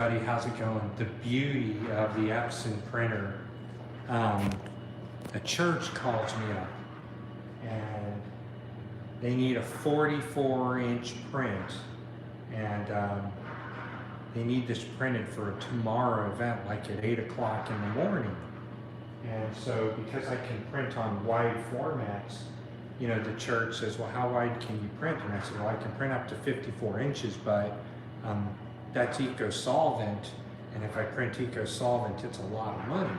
Buddy, how's it going? The beauty of the Epson printer, a church calls me up and they need a 44-inch print, and they need this printed for a tomorrow event, like at 8 o'clock in the morning. And so because I can print on wide formats, you know, the church says, well, how wide can you print? And I said, well, I can print up to 54 inches, but that's EcoSolvent, and if I print EcoSolvent, it's a lot of money.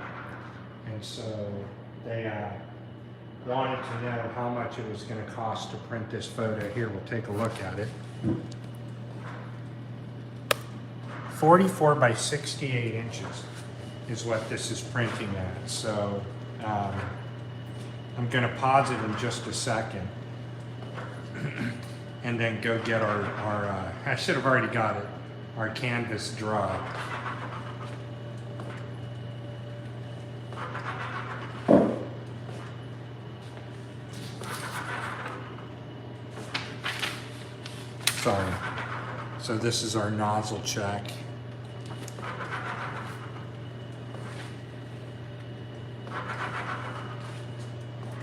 And so they wanted to know how much it was going to cost to print this photo. Here, we'll take a look at it. 44 by 68 inches is what this is printing at. So I'm going to pause it in just a second and then go get our I should have already got it, our canvas draw. Sorry. So this is our nozzle check.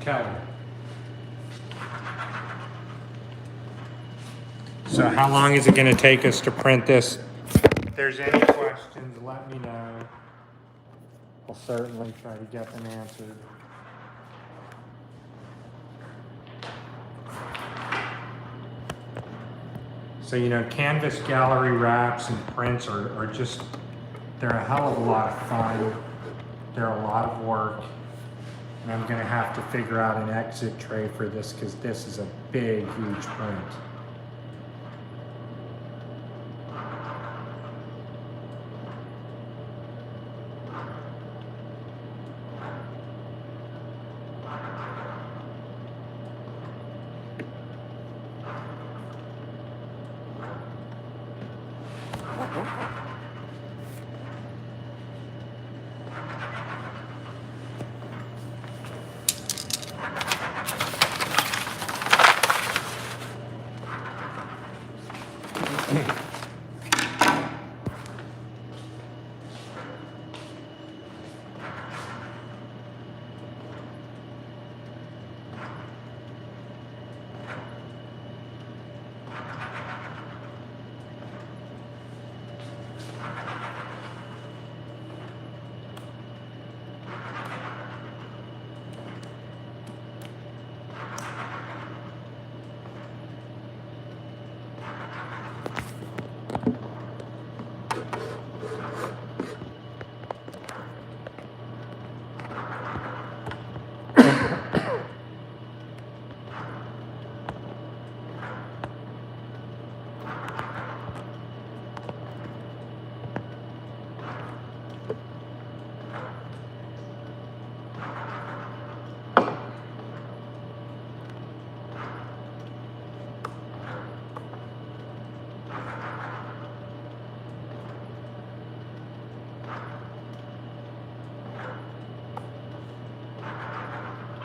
Kelly. So how long is it going to take us to print this? If there's any questions, let me know. I'll certainly try to get them answered. So, you know, canvas gallery wraps and prints are just, they're a hell of a lot of fun. They're a lot of work. And I'm going to have to figure out an exit tray for this because this is a big, huge print.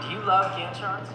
Do you love Gantrons?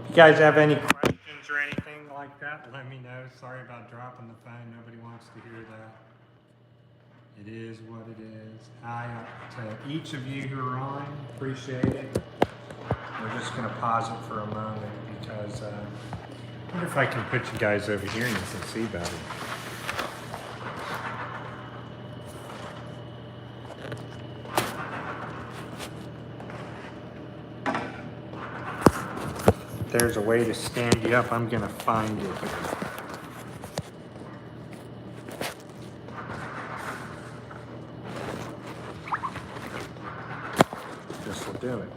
You guys have any questions? or anything like that, let me know. Sorry about dropping the phone. Nobody wants to hear that. It is what it is. Hi to each of you who are on. Appreciate it. We're just going to pause it for a moment because I wonder if I can put you guys over here and you can see better. If there's a way to stand you up, I'm going to find it. This will do it.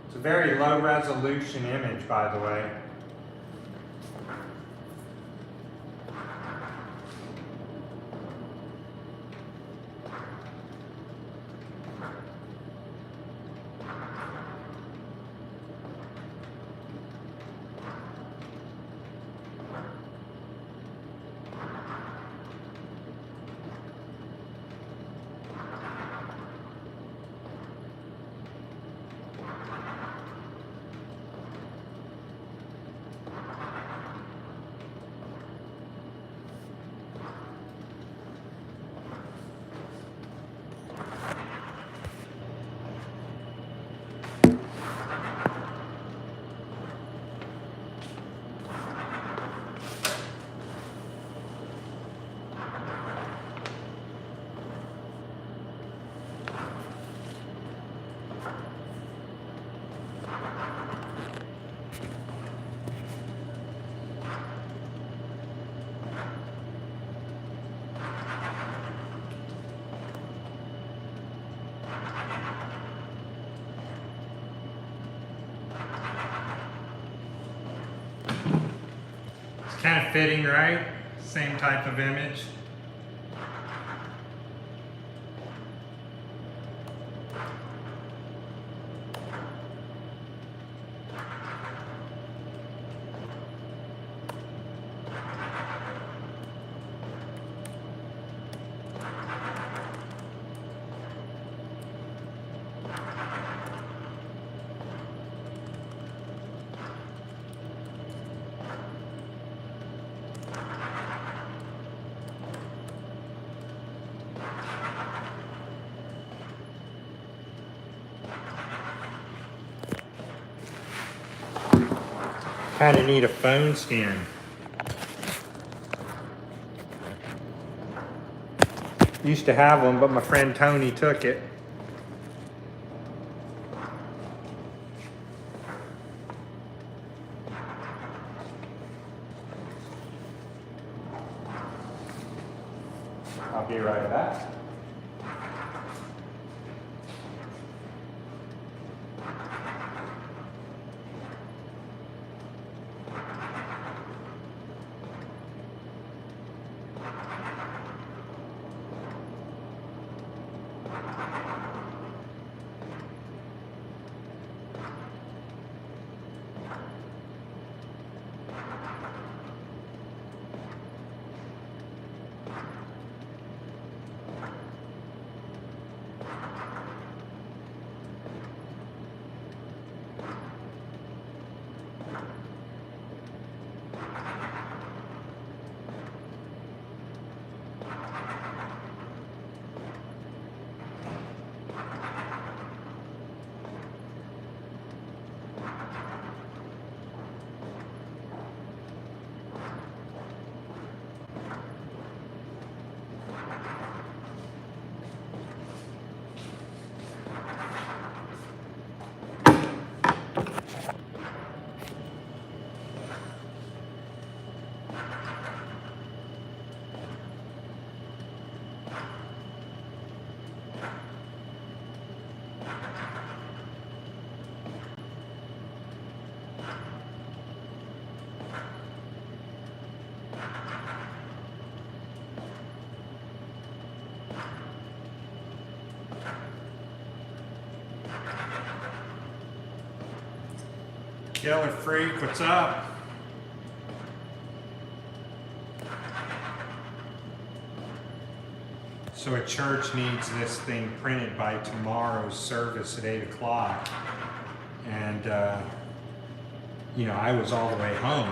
It's a very low resolution image, by the way. Kind of fitting, right? Same type of image. Kind of need a phone stand. Used to have one, but my friend Tony took it. I'll be right back. Killer Freak, what's up? So a church needs this thing printed by tomorrow's service at 8 o'clock. And, I was all the way home.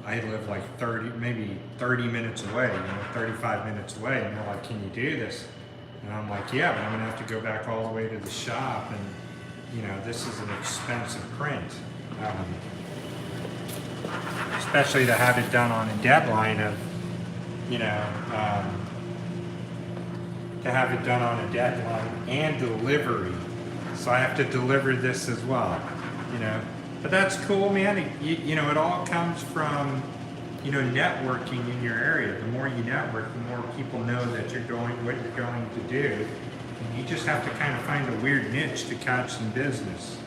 I live like 30 minutes away, 35 minutes away. And they're like, can you do this? And I'm like, yeah, but I'm gonna have to go back all the way to the shop. And, this is an expensive print. Especially to have it done on a deadline of, to have it done on a deadline and delivery. So I have to deliver this as well, But that's cool, man. It all comes from, networking in your area. The more you network, the more people know that what you're going to do. And you just have to kind of find a weird niche to catch some business.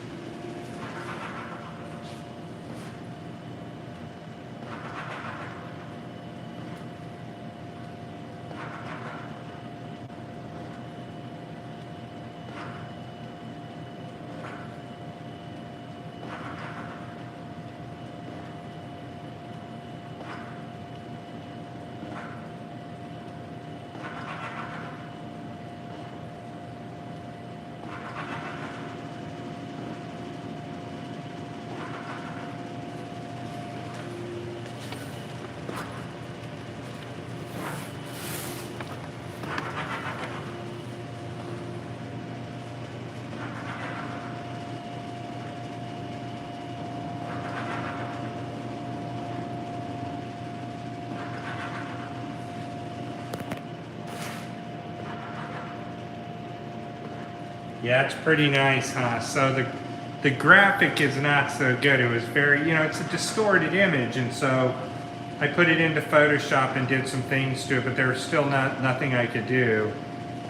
Yeah, it's pretty nice, huh? So the graphic is not so good. It was very, it's a distorted image, and so I put it into Photoshop and did some things to it, but there was still nothing I could do.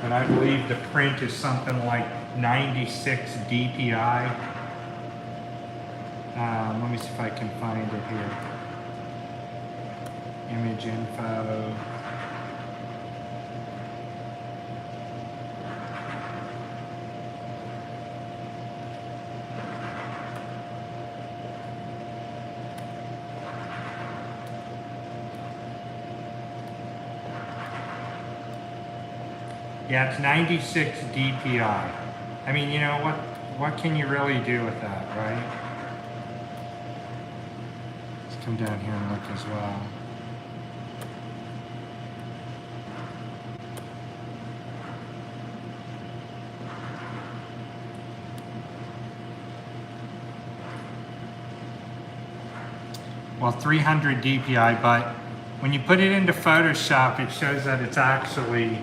And I believe the print is something like 96 DPI. Let me see if I can find it here. Image info. Yeah, it's 96 DPI. I mean, what can you really do with that, right? Let's come down here and look as well. Well, 300 DPI, but when you put it into Photoshop, it shows that it's actually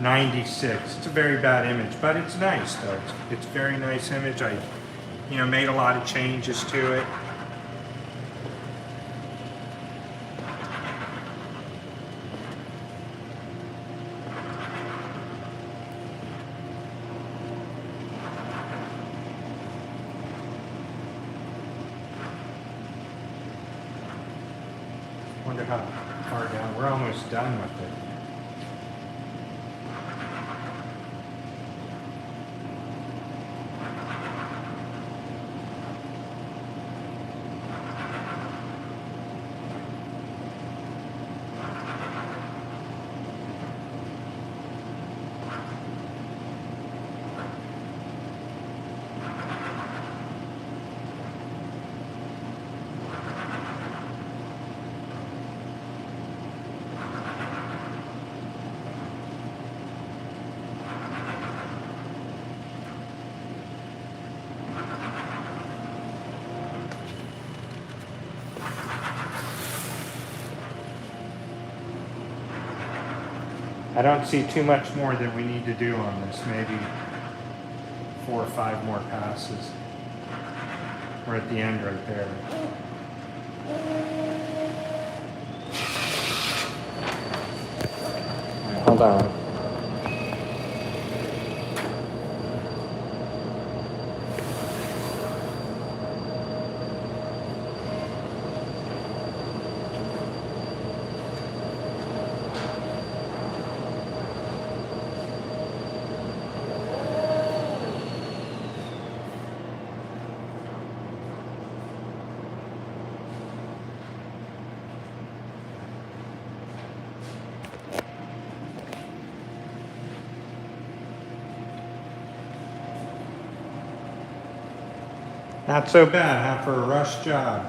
96. It's a very bad image, but it's nice though. It's a very nice image. I, made a lot of changes to it. Wonder how far down. We're almost done with it. I don't see too much more that we need to do on this. Maybe 4 or 5 more passes. We're at the end right there. Hold on. Not so bad, huh, for a rush job.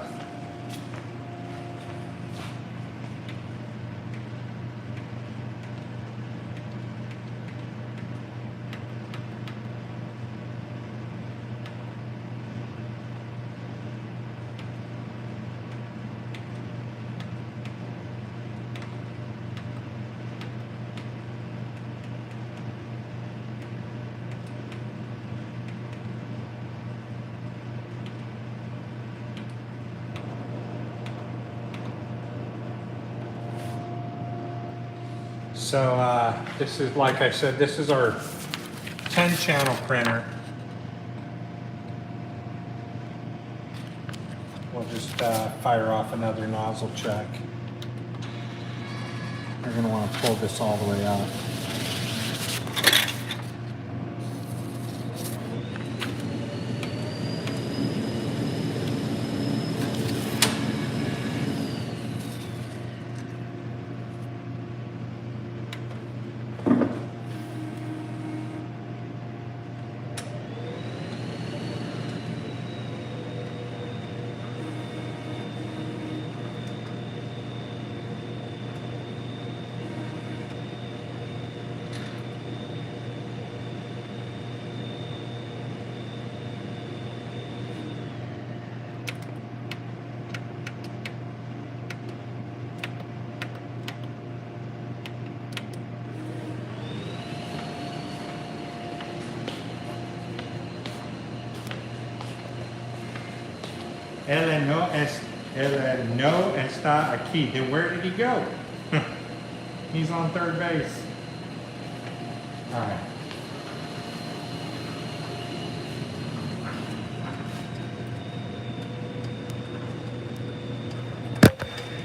So this is, like I said, this is our 10 channel printer. We'll just fire off another nozzle check. We're going to want to pull this all the way out. Él no está aquí. Then where did he go? He's on third base. All right.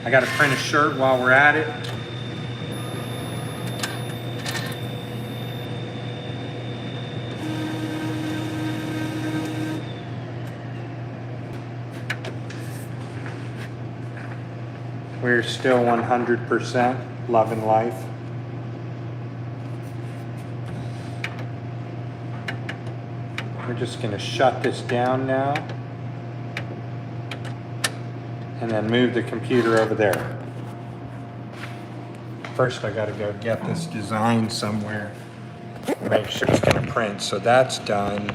I got to print a shirt while we're at it. We're still 100% loving life. We're just going to shut this down now and then move the computer over there. First, I got to go get this design somewhere, make sure it's going to print. So that's done.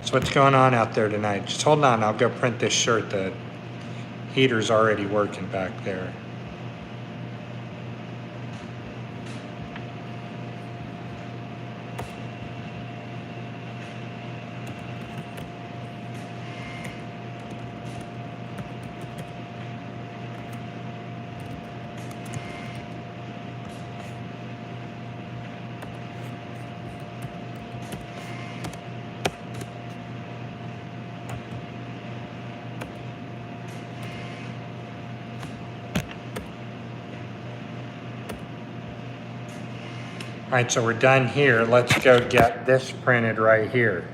So what's going on out there tonight? Just hold on, I'll go print this shirt. The heater's already working back there. All right, so we're done here. Let's go get this printed right here.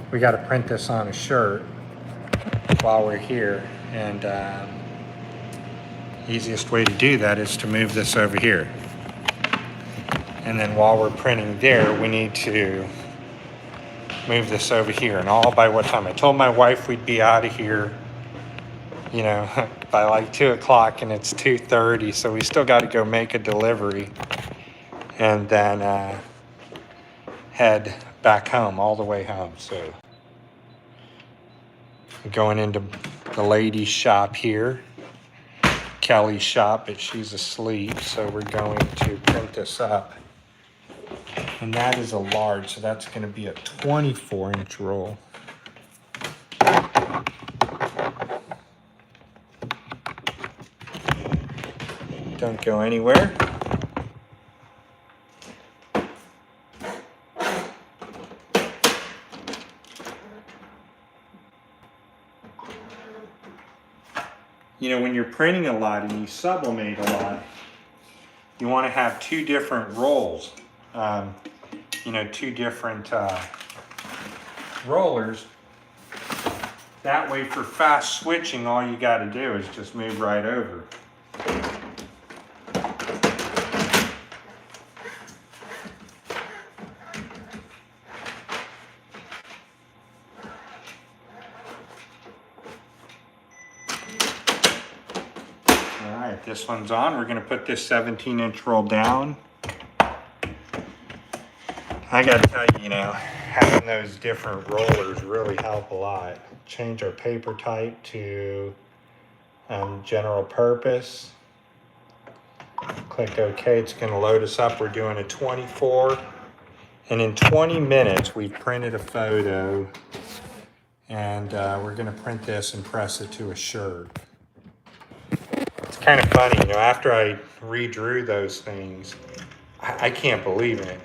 We got to print this on a shirt while we're here. And easiest way to do that is to move this over here. And then while we're printing there, we need to move this over here. And all by what time? I told my wife we'd be out of here, you know, by like 2 o'clock, and it's 2:30. So we still got to go make a delivery and then head back home, all the way home. So going into the ladies' shop here, Kelly's shop, but she's asleep, so we're going to print this up. And that is a large, so that's going to be a 24-inch roll. Don't go anywhere. You know, when you're printing a lot and you sublimate a lot, you want to have 2 different rolls. you know, two different rollers. That way for fast switching, all you got to do is just move right over. All right, this one's on. We're going to put this 17-inch roll down. I got to tell you, you know, having those different rollers really help a lot. Change our paper type to general purpose. Click OK. It's going to load us up. We're doing a 24. And in 20 minutes, we've printed a photo. And we're going to print this and press it to a shirt. It's kind of funny, you know, after I redrew those things, I can't believe it.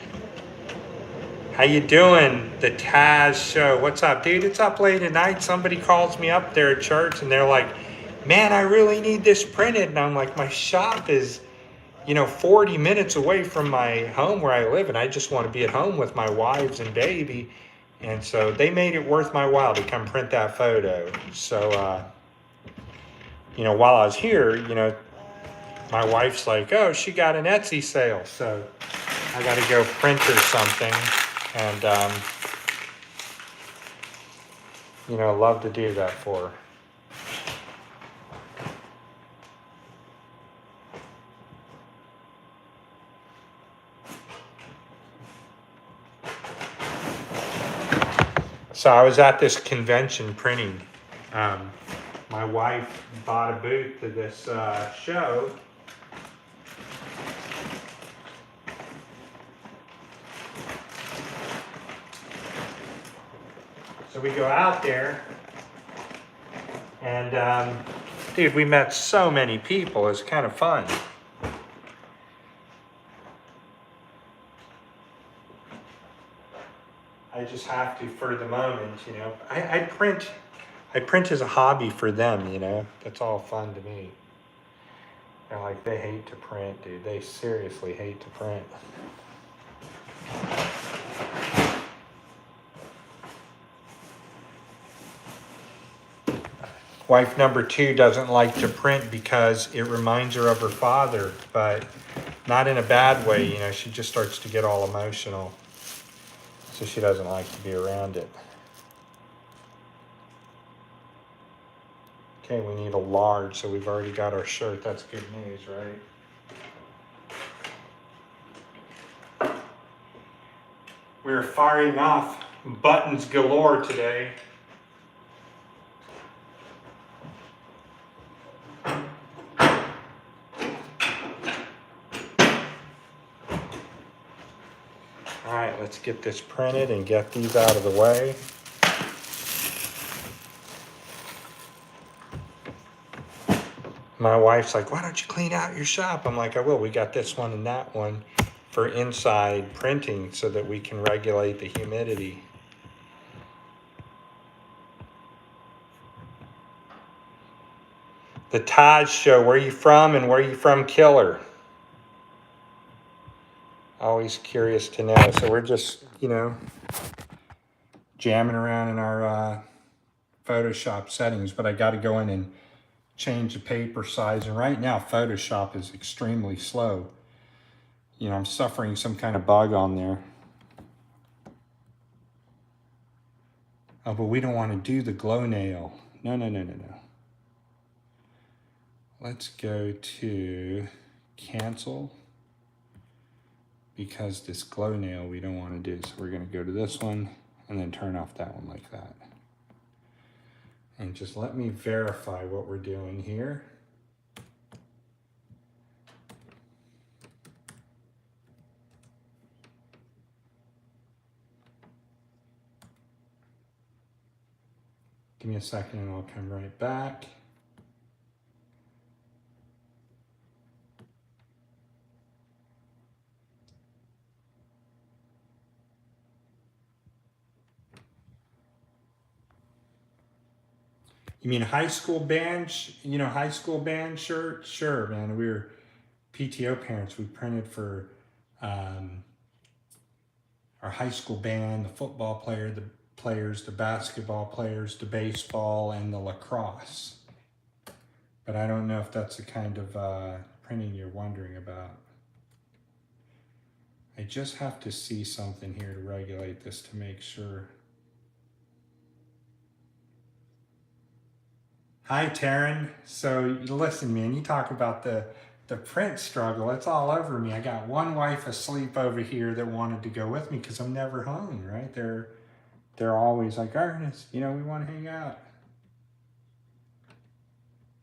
How you doing? The Taz Show. What's up, dude? It's up late at night. Somebody calls me up there at church and they're like, man, I really need this printed. And I'm like, my shop is, you know, 40 minutes away from my home where I live. And I just want to be at home with my wives and baby. And so they made it worth my while to come print that photo. So, you know, while I was here, you know, my wife's like, oh, she got an Etsy sale. So I got to go print her something. And, you know, love to do that for her. So I was at this convention printing. My wife bought a booth to this show. So we go out there, and dude, we met so many people. It's kind of fun. I just have to, for the moment, you know. I print as a hobby for them, you know. That's all fun to me. They're like, they hate to print, dude. They seriously hate to print. Wife number 2 doesn't like to print because it reminds her of her father, but not in a bad way, you know. She just starts to get all emotional. So she doesn't like to be around it. Okay, we need a large, so we've already got our shirt. That's good news, right? We're firing off buttons galore today. All right, let's get this printed and get these out of the way. My wife's like, why don't you clean out your shop? I'm like, I will. We got this one and that one for inside printing so that we can regulate the humidity. The Taj Show, where you from and where you from, Killer? Always curious to know. So we're just, you know, jamming around in our Photoshop settings, but I got to go in and change the paper size. And right now, Photoshop is extremely slow. You know, I'm suffering some kind of bug on there. Oh, but we don't want to do the glow nail. No. Let's go to cancel. Because this glow nail we don't want to do. So we're going to go to this one and then turn off that one like that. And just let me verify what we're doing here. Give me a second and I'll come right back. You mean high school band, you know, high school band shirt? Sure, man. We were PTO parents. We printed for our high school band, the football player, the players, the basketball players, the baseball, and the lacrosse. But I don't know if that's the kind of printing you're wondering about. I just have to see something here to regulate this to make sure. Hi, Taryn. So listen, man, you talk about the print struggle. It's all over me. I got one wife asleep over here that wanted to go with me because I'm never home, right? They're always like, Ernest, we want to hang out.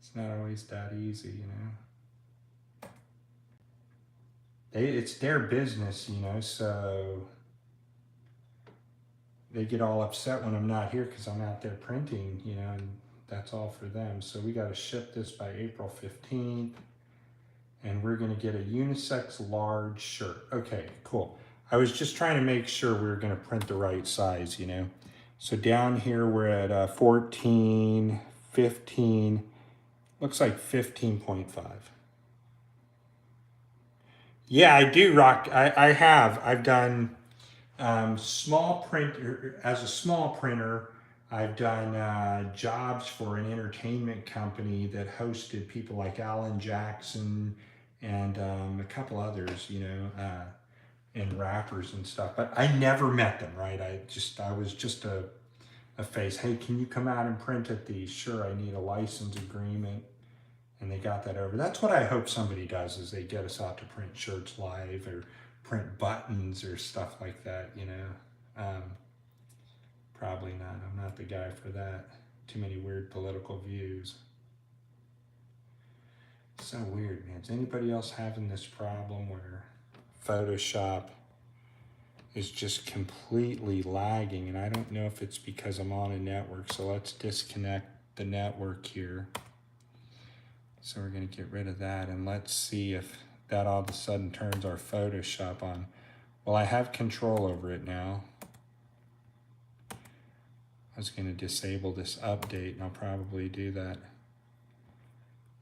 It's not always that easy, It's their business, so they get all upset when I'm not here because I'm out there printing, and that's all for them. So we got to ship this by April 15th, and we're going to get a unisex large shirt. Okay, cool. I was just trying to make sure we were going to print the right size, So down here we're at 14, 15, looks like 15.5. Yeah, I do rock. I have. I've done small print as a small printer. I've done jobs for an entertainment company that hosted people like Alan Jackson and a couple others, and rappers and stuff. But I never met them, right? I was just a face. Hey, can you come out and print at these? Sure, I need a license agreement. And they got that over. That's what I hope somebody does, is they get us out to print shirts live or print buttons or stuff like that, Probably not. I'm not the guy for that. Too many weird political views. So weird, man. Is anybody else having this problem where Photoshop is just completely lagging? And I don't know if it's because I'm on a network. So let's disconnect the network here. So we're going to get rid of that, and let's see if that all of a sudden turns our Photoshop on. Well, I have control over it now. I was going to disable this update, and I'll probably do that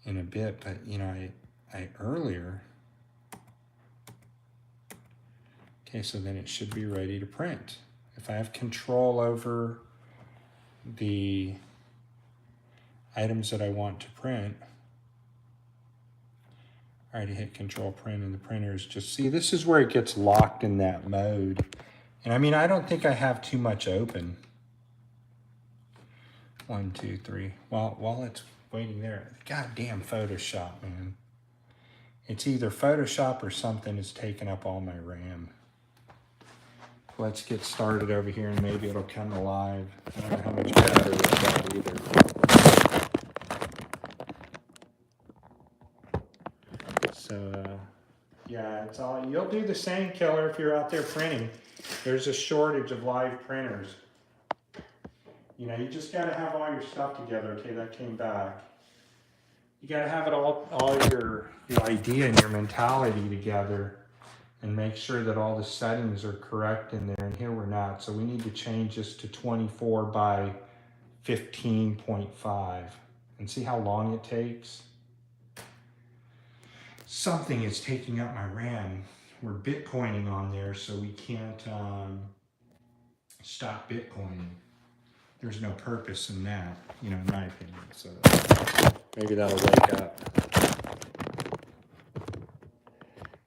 in a bit, but I earlier. Okay, so then it should be ready to print. If I have control over the items that I want to print, I already hit control print, and the printer is just, see, this is where it gets locked in that mode. And I don't think I have too much open. 1, 2, 3. While it's waiting there, goddamn Photoshop, man. It's either Photoshop or something is taking up all my RAM. Let's get started over here, and maybe it'll come alive. I don't know how much battery it's got either. So, yeah, it's all, you'll do the same, killer, if you're out there printing. There's a shortage of live printers. You just got to have all your stuff together. Okay, that came back. You got to have it all your idea and your mentality together, and make sure that all the settings are correct in there. And here we're not. So we need to change this to 24 by 15.5 and see how long it takes. Something is taking up my RAM. We're Bitcoining on there, so we can't stop Bitcoining. There's no purpose in that, in my opinion. So maybe that'll wake up.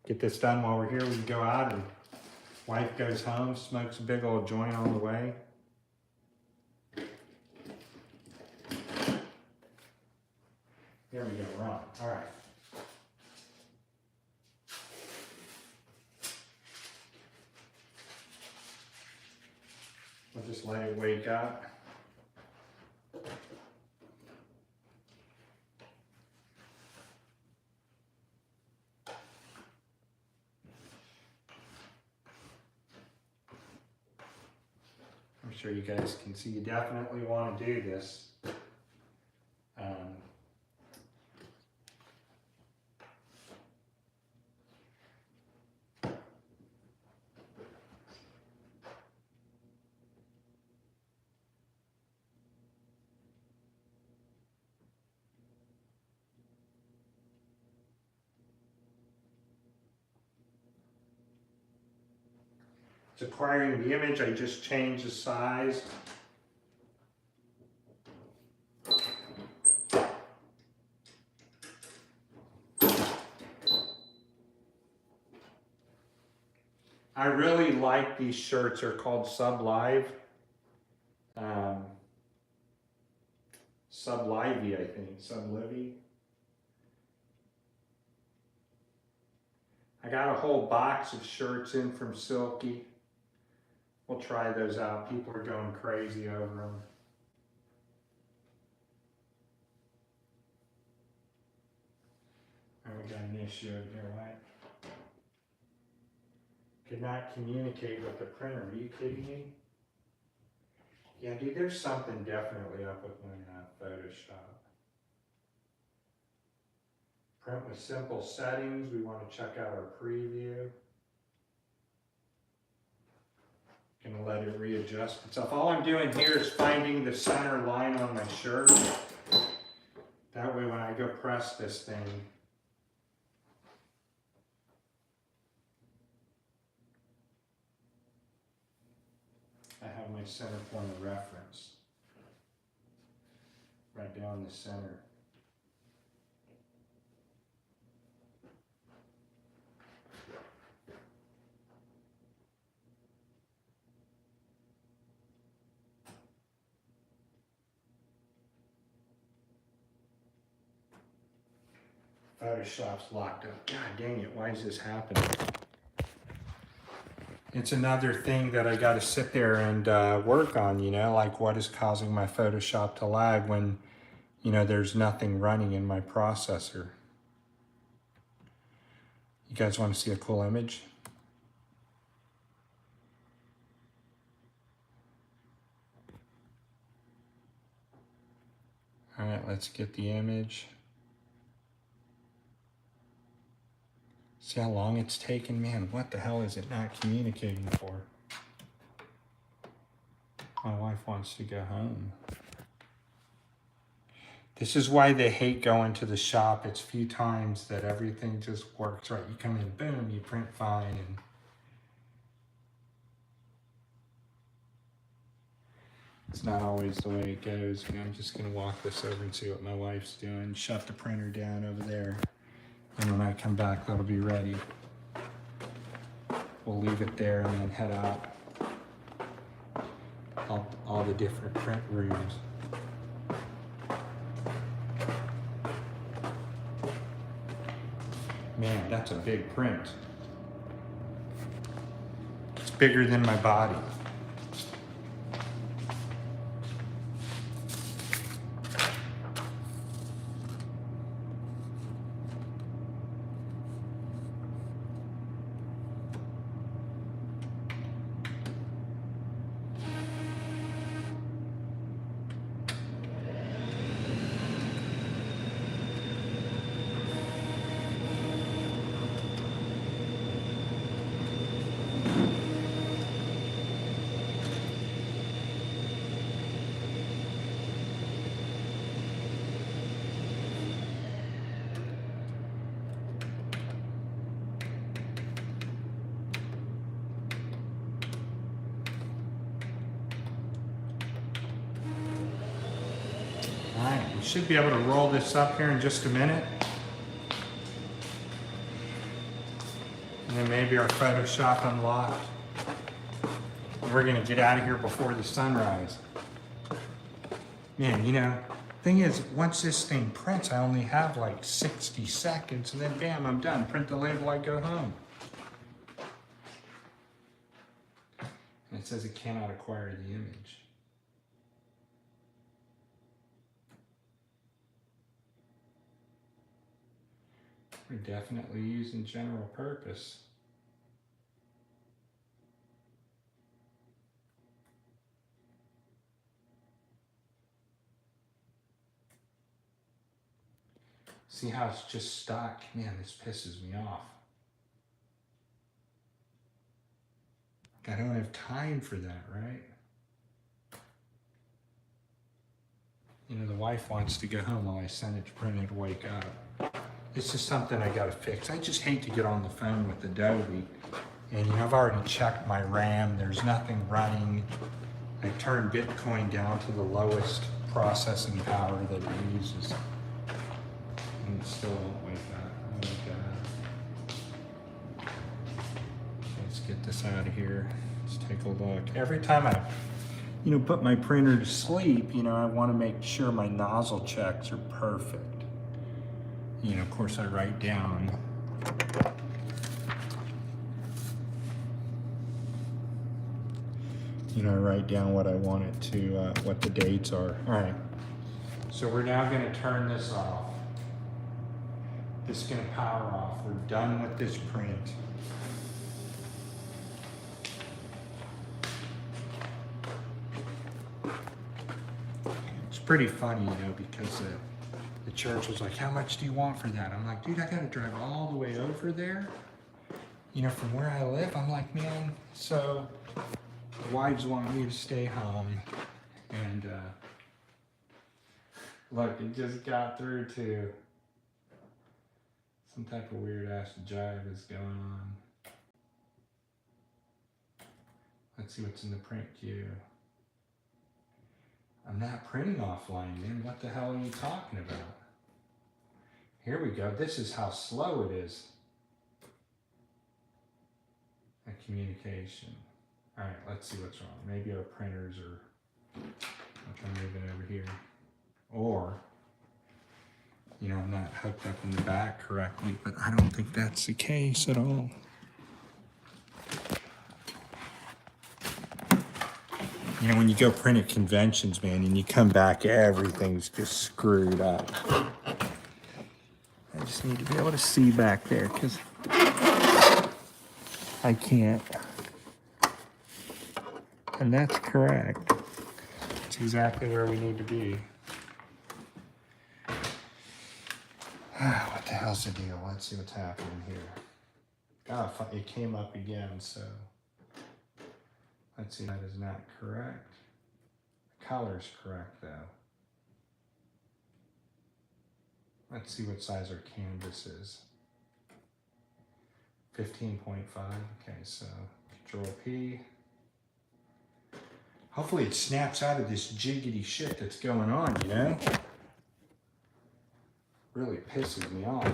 Get this done while we're here. We can go out, and wife goes home, smokes a big old joint on the way. There we go, wrong. All right. I'll just let it wake up. I'm sure you guys can see you definitely want to do this. It's acquiring the image. I just changed the size. I really like these shirts. They're called Sublive. Sublivey, I think. Sublivey. I got a whole box of shirts in from Silky. We'll try those out. People are going crazy over them. And we got an issue here, right? Could not communicate with the printer. Are you kidding me? Yeah, dude, there's something definitely up with my Photoshop. Print with simple settings. We want to check out our preview. Gonna let it readjust itself. All I'm doing here is finding the center line on my shirt. That way when I go press this thing, I have my center point of reference right down the center. Photoshop's locked up. God dang it, why is this happening? It's another thing that I got to sit there and work on, you know, like what is causing my Photoshop to lag when, you know, there's nothing running in my processor. You guys want to see a cool image? All right, let's get the image. See how long it's taken? Man, what the hell is it not communicating for? My wife wants to go home. This is why they hate going to the shop. It's few times that everything just works right. You come in, boom, you print fine. And it's not always the way it goes. You know, I'm just gonna walk this over and see what my wife's doing. Shut the printer down over there. And when I come back, that'll be ready. We'll leave it there and then head out all the different print rooms. Man, that's a big print. It's bigger than my body. We should be able to roll this up here in just a minute. And then maybe our Photoshop unlocked. And we're gonna get out of here before the sunrise. Man, you know, thing is, once this thing prints, I only have like 60 seconds and then bam, I'm done. Print the label, I go home. And it says it cannot acquire the image. We're definitely using general purpose. See how it's just stuck? Man, this pisses me off. I don't have time for that, right? You know, the wife wants to go home while I send it to print it to wake up. This is something I gotta fix. I just hate to get on the phone with Adobe And you know, I've already checked my RAM. There's nothing running. I turned Bitcoin down to the lowest processing power that it uses. And it still won't wake up. Oh my God. Let's get this out of here. Let's take a look. Every time I, you know, put my printer to sleep, you know, I want to make sure my nozzle checks are perfect. You know, of course I write down. You know, I write down what I want it to, what the dates are. All right. So we're now going to turn this off. This is going to power off. We're done with this print. It's pretty funny, you know, because the church was like, how much do you want for that? I'm like, dude, I got to drive all the way over there. You know, from where I live. I'm like, man, so the wives want me to stay home. And look, it just got through to some type of weird ass jive is going on. Let's see what's in the print queue. I'm not printing offline, man. What the hell are you talking about? Here we go. This is how slow it is. At communication. All right, let's see what's wrong. Maybe our printers are, I'll move it over here. Or, you know, I'm not hooked up in the back correctly, but I don't think that's the case at all. You know, when you go print at conventions, man, and you come back, everything's just screwed up. I just need to be able to see back there, because I can't. And that's correct. It's exactly where we need to be. What the hell's the deal? Let's see what's happening here. God, it came up again, so. Let's see, that is not correct. The color's correct, though. Let's see what size our canvas is. 15.5. Okay, so Control P. Hopefully it snaps out of this jiggity shit that's going on, you know? Really pisses me off.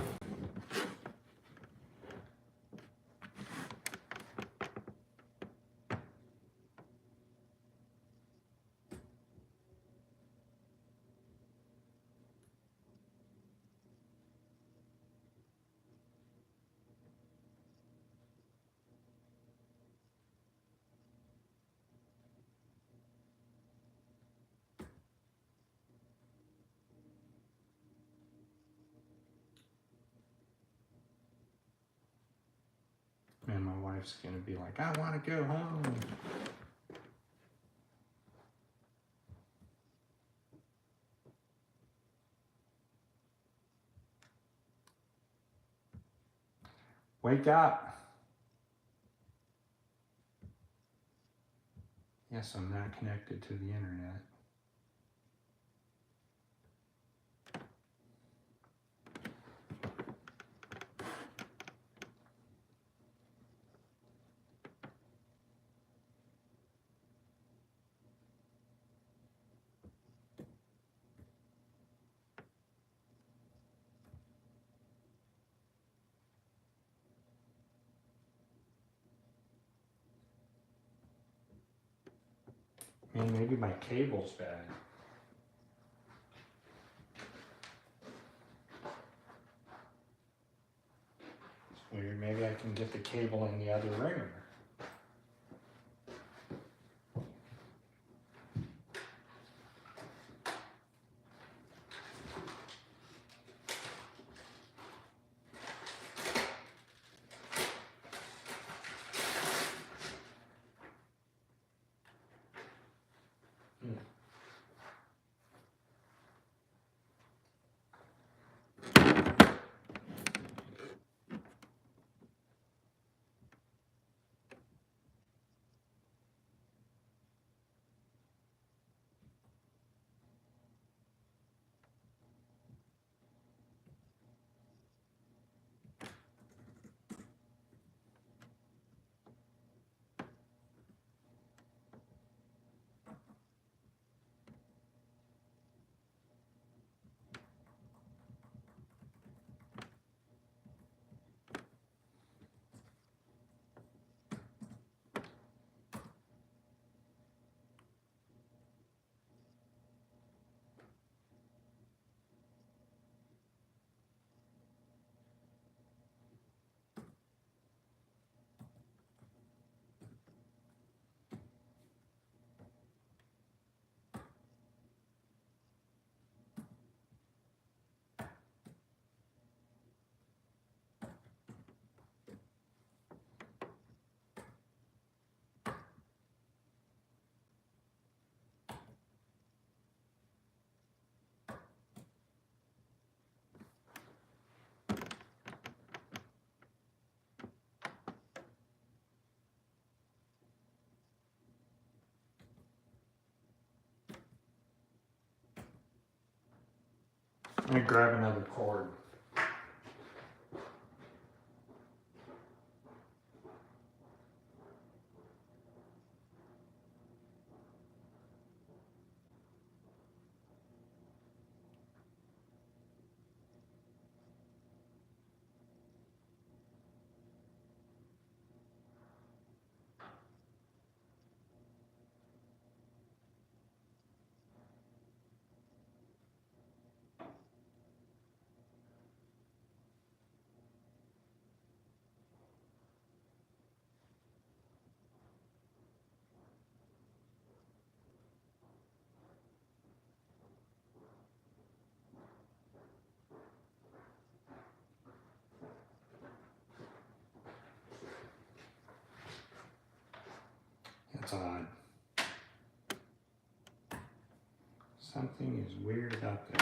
And my wife's gonna be like, I wanna go home. Wake up. Yes, I'm not connected to the internet. Man, maybe my cable's bad. It's weird. Maybe I can get the cable in the other room. I'm gonna grab another cord. That's odd. Something is weird about this.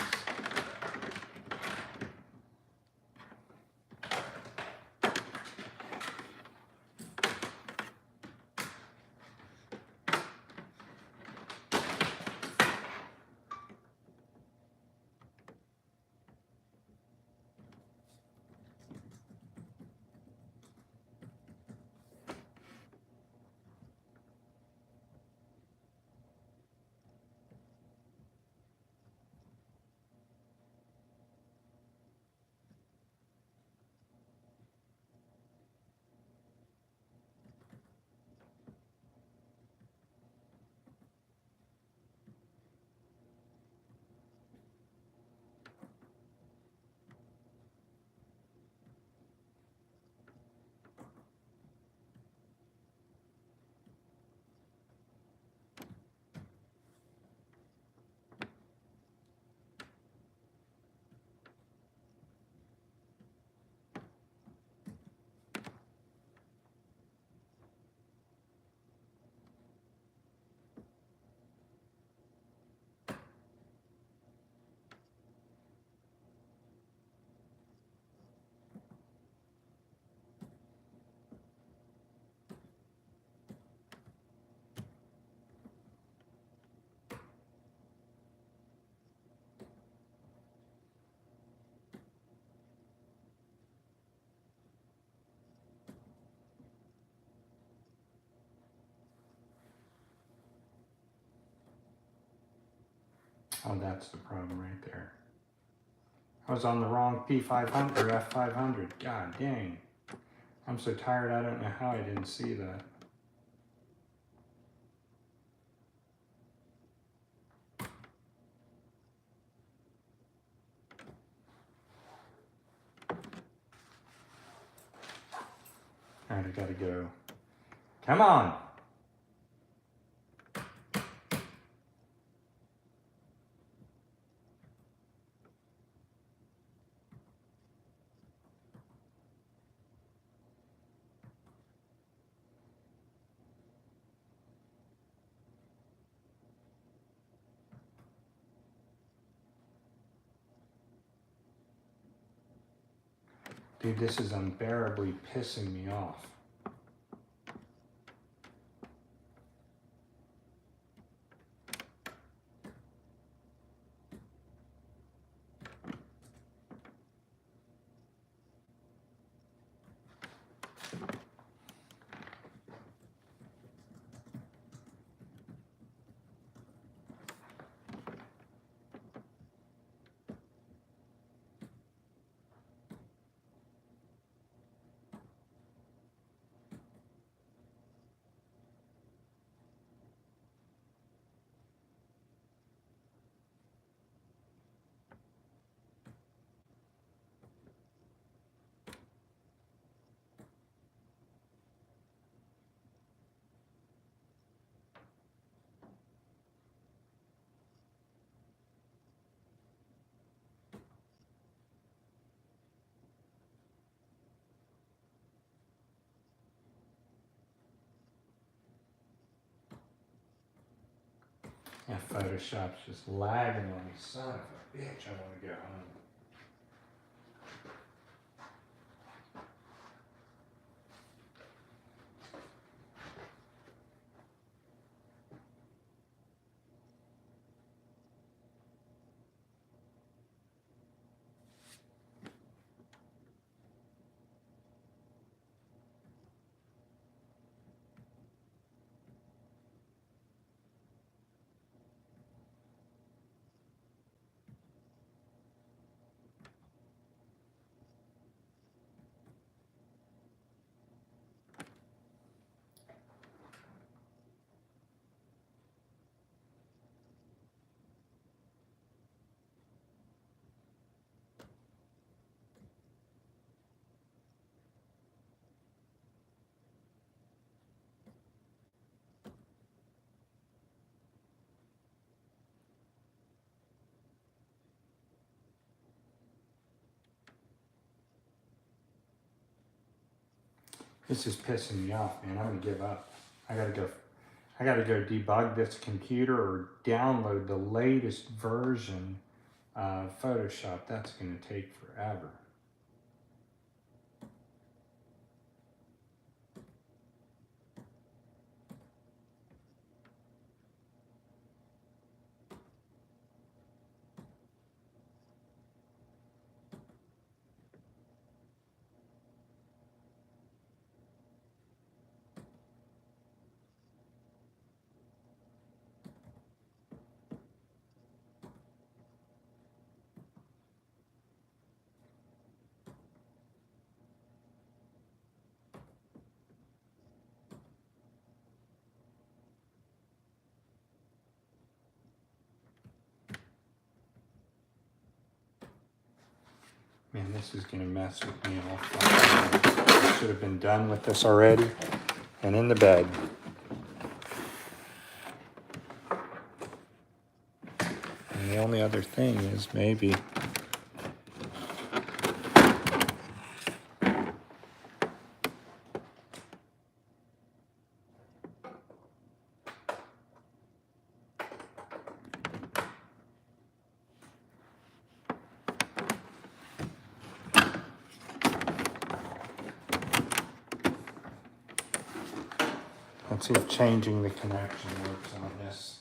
Oh, that's the problem right there. I was on the wrong P500 or F500. God dang. I'm so tired, I don't know how I didn't see that. All right, I gotta go. Come on. Dude, this is unbearably pissing me off. Yeah, Photoshop's just lagging on me. Son of a bitch, I want to go home. This is pissing me off, man. I'm gonna give up. I gotta go debug this computer or download the latest version of Photoshop. That's gonna take forever. Man, this is gonna mess with me all fucking. I should have been done with this already and in the bed. And the only other thing is maybe let's see if changing the connection works on this.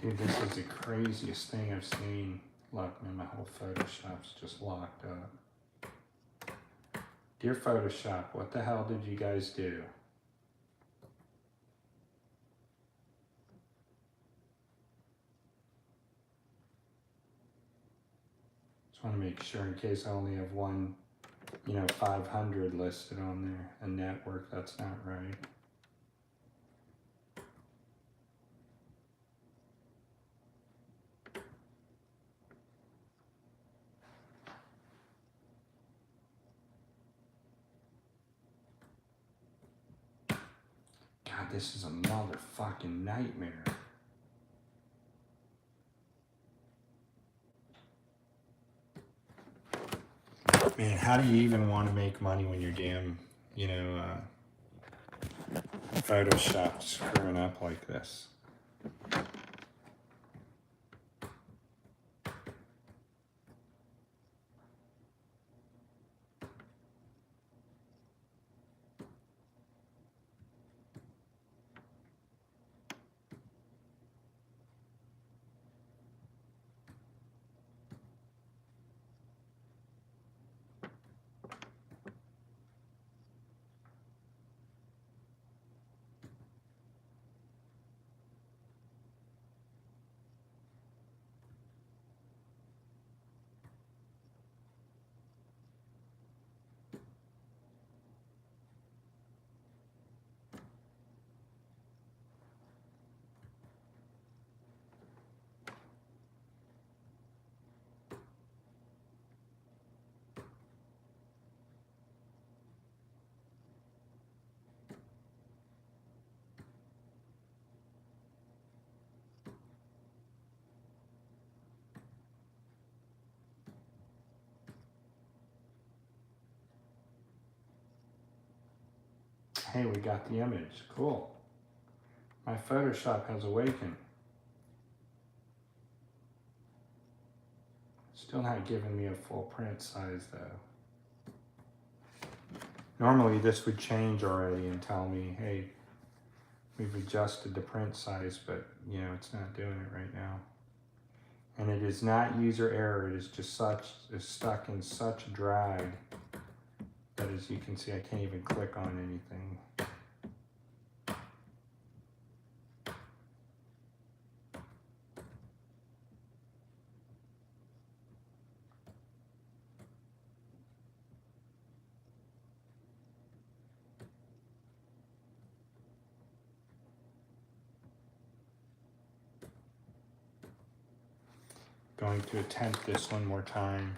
Dude, this is the craziest thing I've seen. Look, man, my whole Photoshop's just locked up. Dear Photoshop, what the hell did you guys do? Just want to make sure in case I only have one, 500 listed on there. A network, that's not right. God, this is a motherfucking nightmare. Man, how do you even want to make money when you're damn, Photoshop screwing up like this? Hey, we got the image. Cool. My Photoshop has awakened. Still not giving me a full print size though. Normally this would change already and tell me, hey, we've adjusted the print size, but it's not doing it right now. And it is not user error, it is just stuck in such drag that, as you can see, I can't even click on anything. going to attempt this one more time.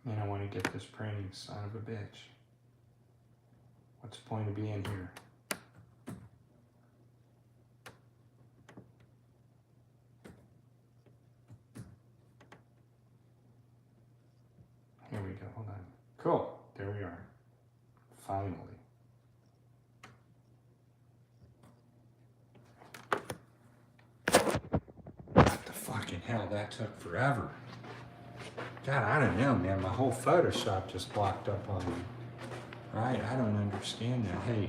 And I want to get this printing, son of a bitch. What's the point of being here? Here we go, hold on. Cool, there we are. Finally. What the fucking hell, that took forever. God, I don't know, man. My whole Photoshop just blocked up on me. Right? I don't understand that. Hey,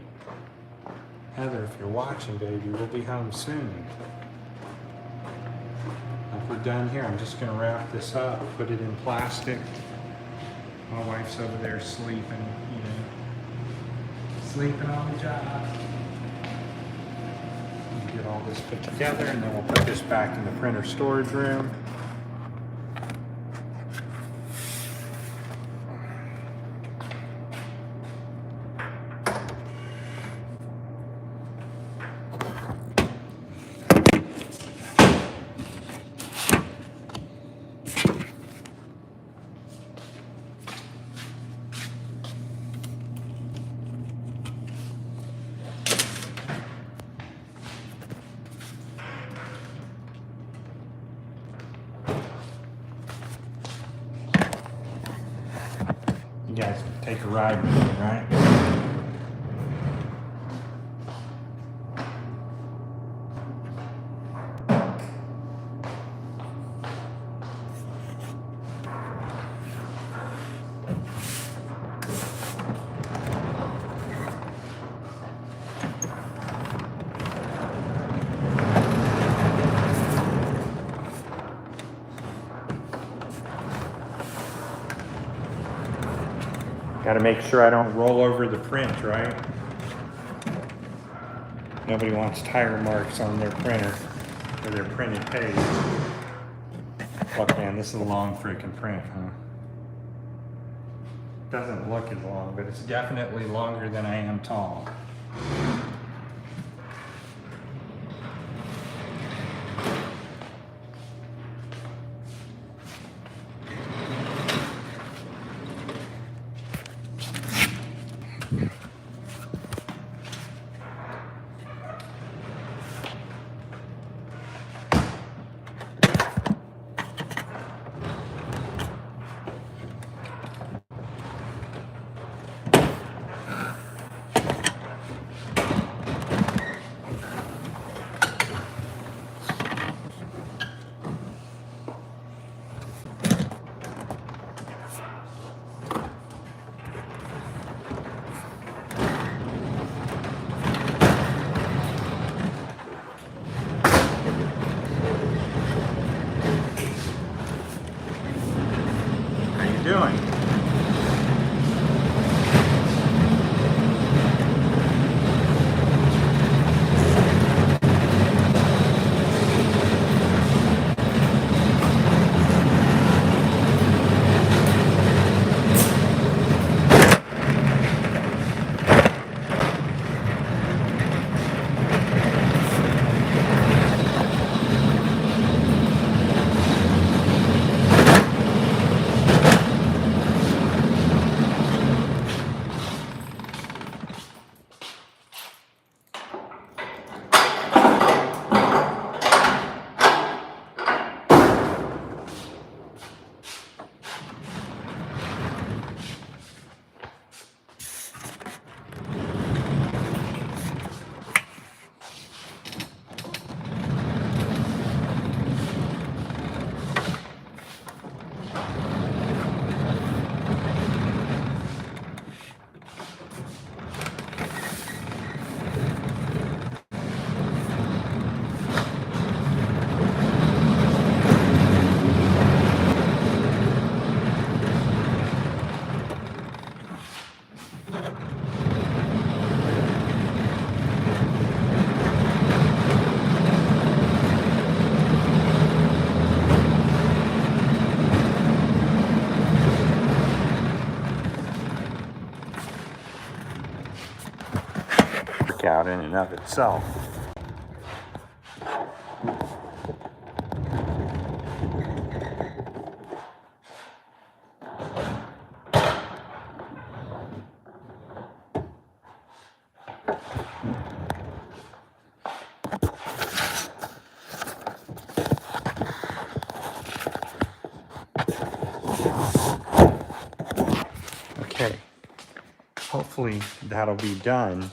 Heather, if you're watching, baby, we'll be home soon. If we're done here, I'm just going to wrap this up, put it in plastic. My wife's over there sleeping, you know, sleeping on the job. We'll get all this put together, and then we'll put this back in the printer storage room. You guys take a ride with me, right? Got to make sure I don't roll over the print, right? Nobody wants tire marks on their printer or their printed page. Fuck, man, this is a long freaking print, huh? Doesn't look as long, but it's definitely longer than I am tall. and of itself. Okay, hopefully that'll be done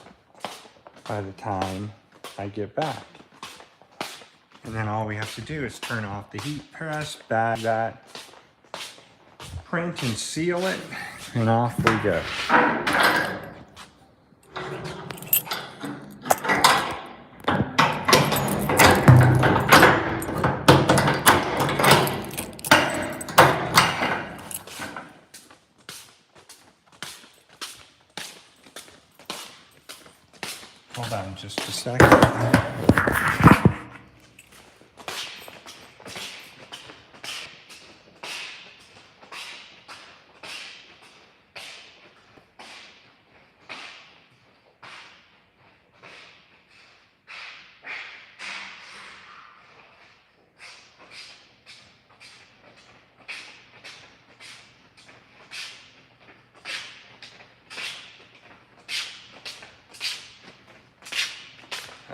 by the time I get back. And then all we have to do is turn off the heat press, bag that, print and seal it, and off we go. Hold on just a second.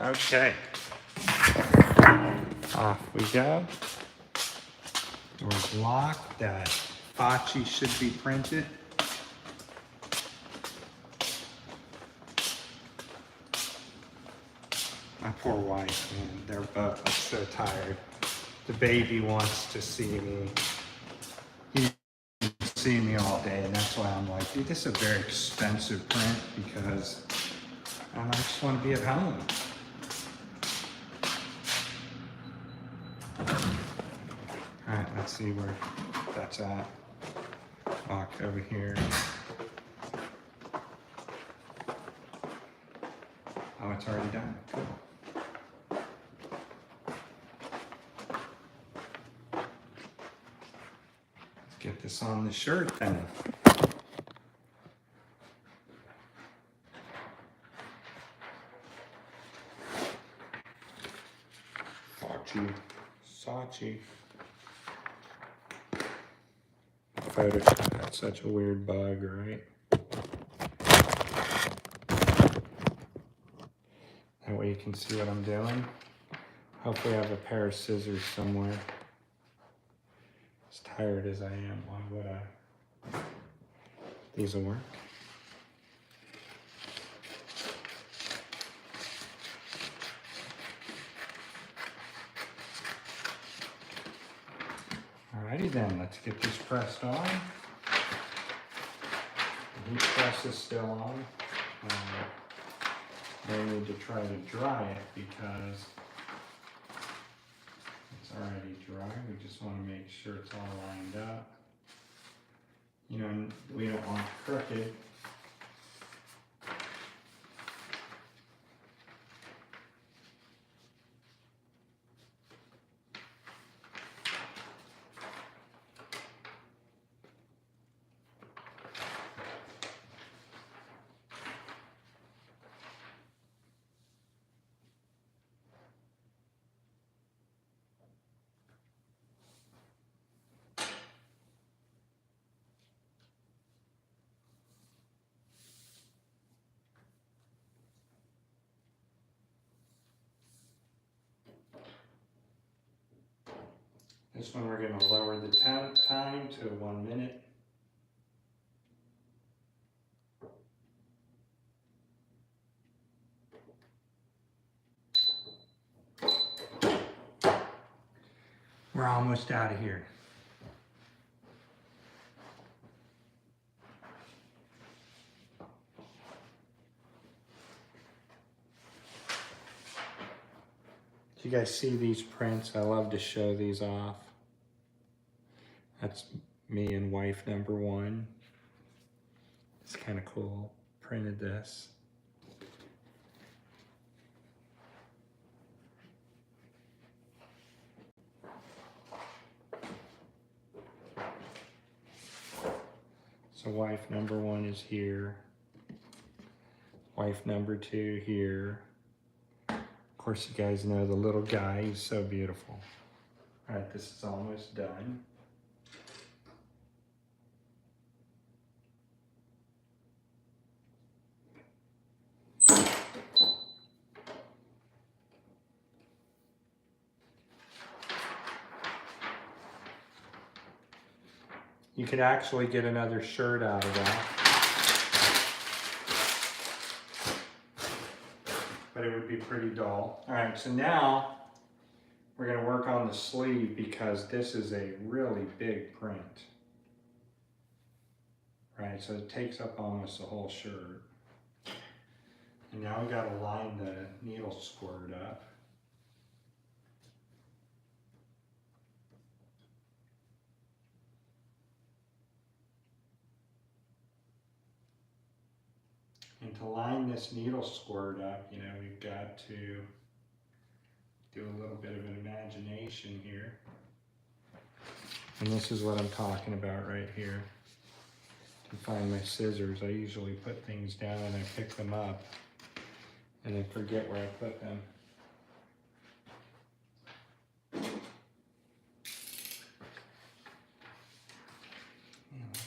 Okay, off we go. Door's locked. That Fachi should be printed. My poor wife, man, they're both so tired. The baby wants to see me. He didn't see me all day, and that's why I'm like, dude, this is a very expensive print because I just want to be at home. All right, let's see where that's at. Walk over here. Oh, it's already done. Cool. Let's get this on the shirt then. Sachi. Photoshop, that's such a weird bug, right? That way you can see what I'm doing. Hopefully I have a pair of scissors somewhere. As tired as I am, why would I? These will work. Alrighty then, let's get this pressed on. The heat press is still on. I need to try to dry it because it's already dry. We just want to make sure it's all lined up. You know, we don't want it crooked. This one we're going to lower the time to 1 minute. We're almost out of here. Do you guys see these prints? I love to show these off. That's me and wife number one. It's kind of cool. Printed this. So wife number one is here. Wife number two here. Of course, you guys know the little guy, he's so beautiful. All right, this is almost done. You could actually get another shirt out of that. But it would be pretty dull. All right, so now we're gonna work on the sleeve because this is a really big print. Right, so it takes up almost the whole shirt. And now we gotta line the needle squirt up. And to line this needle squirt up, you know, we've got to do a little bit of an imagination here. And this is what I'm talking about right here. To find my scissors, I usually put things down and I pick them up and then forget where I put them. What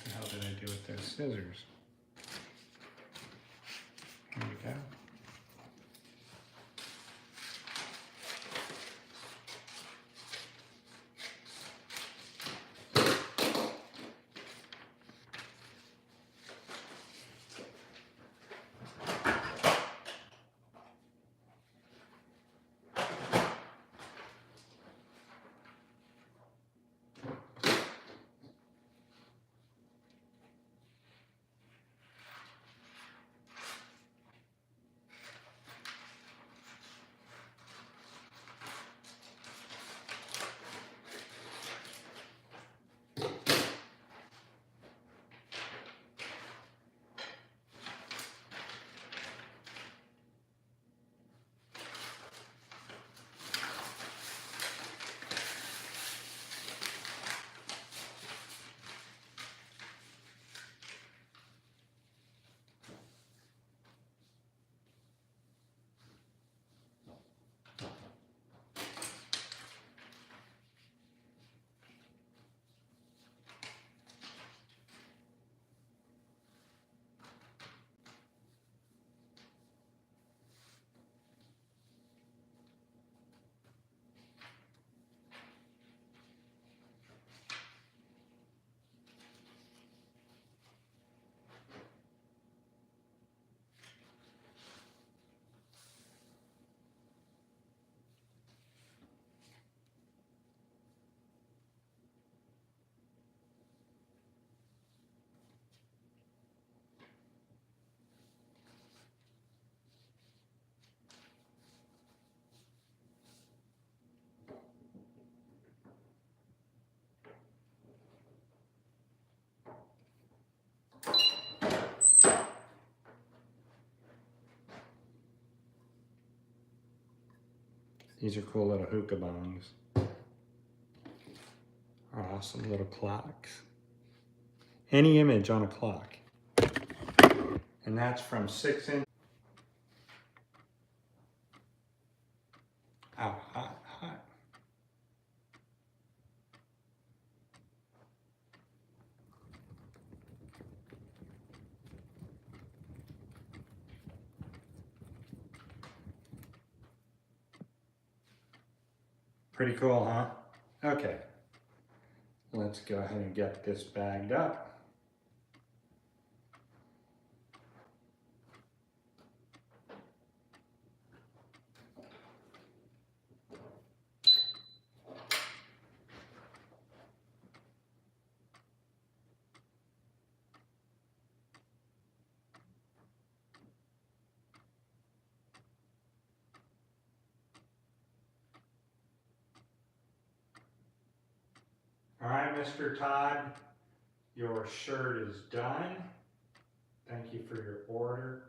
the hell did I do with those scissors? Here we go. These are cool little hookah bongs. Awesome little clocks. Any image on a clock. And that's from 6 inch. Ow, hot, hot. Pretty cool, huh? Okay. Let's go ahead and get this bagged up. All right, Mr. Todd, your shirt is done. Thank you for your order.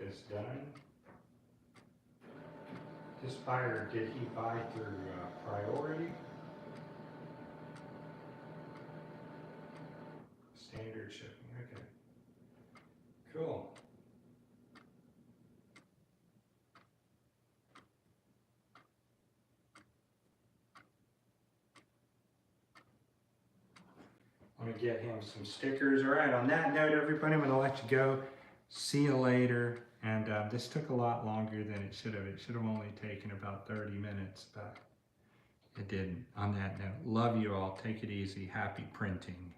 this done. This buyer, did he buy through priority? Standard shipping, okay. Cool. I'm gonna get him some stickers. All right, on that note, everybody, I'm gonna let you go. See you later. And this took a lot longer than it should have. It should have only taken about 30 minutes, but it didn't. On that note, love you all. Take it easy. Happy printing.